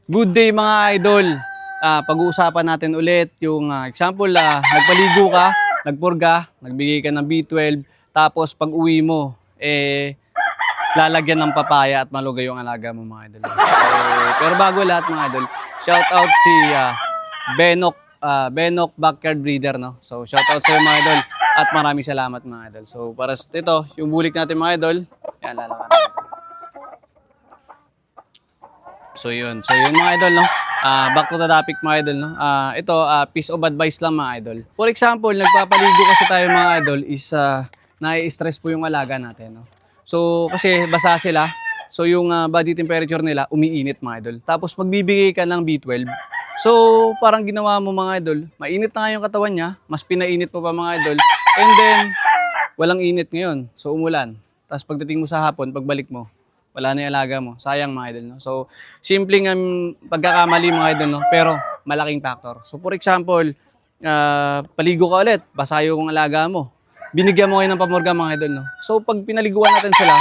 Good day mga idol. Pag-uusapan natin ulit yung example, nagpaligo ka, nagpurga, nagbigay ka ng B12, tapos pag uwi mo, lalagyan ng papaya at malugay yung alaga mo mga idol. Pero bago lahat mga idol, shout out si Benok Backyard Breeder, no? So shout out sa iyo mga idol at maraming salamat mga idol. So para sa ito, yung bulik natin mga idol, yan lalakan natin. So yun mga idol, no? Back to the topic mga idol, no? Ito, piece of advice lang mga idol. For example, nagpapaligo kasi tayo mga idol is nai-stress po yung alaga natin, no? So kasi basa sila, so yung body temperature nila umiinit mga idol. Tapos magbibigay ka ng B12. So parang ginawa mo mga idol, mainit na nga yung katawan niya, mas pinainit mo pa mga idol. And then, walang init ngayon, so umulan. Tapos pagdating mo sa hapon, pagbalik mo, wala na yung alaga mo. Sayang mga idol, no? So, simpleng pagkakamali mga idol, no? Pero malaking factor. So, for example, paligo ka ulit, basa yung alaga mo. Binigyan mo kayo ng pamurga mga idol, no? So, pag pinaliguan natin sila,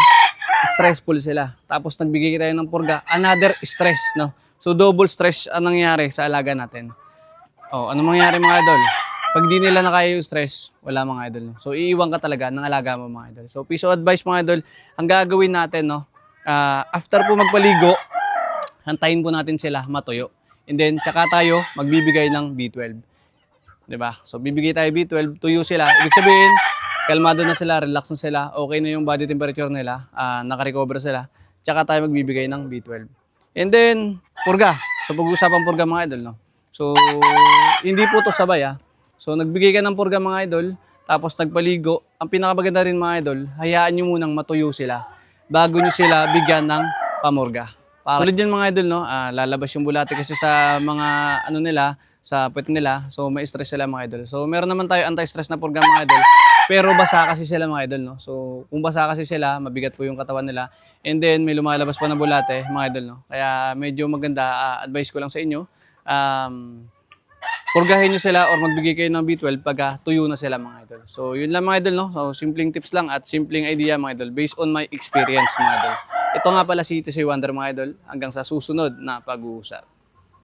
stressful sila. Tapos, nagbigay tayo ng purga, another stress, no? So, double stress ang nangyayari sa alaga natin. Oh, ano mangyayari mga idol? Pag di nila na kaya yung stress, wala mga idol, no? So, iiwan ka talaga ng alaga mo mga idol. So, piece of advice mga idol, ang gagawin natin, no? After po magpaligo, hantayin po natin sila matuyo. And then, tsaka tayo magbibigay ng B12. Diba? So, bibigay tayo B12, tuyo sila. Ibig sabihin, kalmado na sila, relax na sila, okay na yung body temperature nila, nakarecover sila. Tsaka tayo magbibigay ng B12. And then, purga. So, pag-uusapan purga mga idol, no? So, hindi po to sabay, So, nagbigay ka ng purga mga idol, tapos nagpaligo. Ang pinakamaganda rin mga idol, hayaan nyo munang matuyo sila bago nyo sila bigyan ng pamurga. Tulad yan mga idol, no? Lalabas yung bulate kasi sa mga ano nila, sa puwet nila. So may stress sila mga idol. So meron naman tayo anti-stress na program mga idol. Pero basa kasi sila mga idol, no? So kung basa kasi sila, mabigat po yung katawan nila. And then may lumalabas pa na bulate mga idol, no? Kaya medyo maganda, advice ko lang sa inyo. Purgahin nyo sila or magbigay kayo ng B12 pag tuyo na sila mga idol. So yun lang mga idol, no? So simpleng tips lang at simpleng idea mga idol based on my experience mga idol. Ito nga pala si TC Wonder mga idol, hanggang sa susunod na pag-uusap.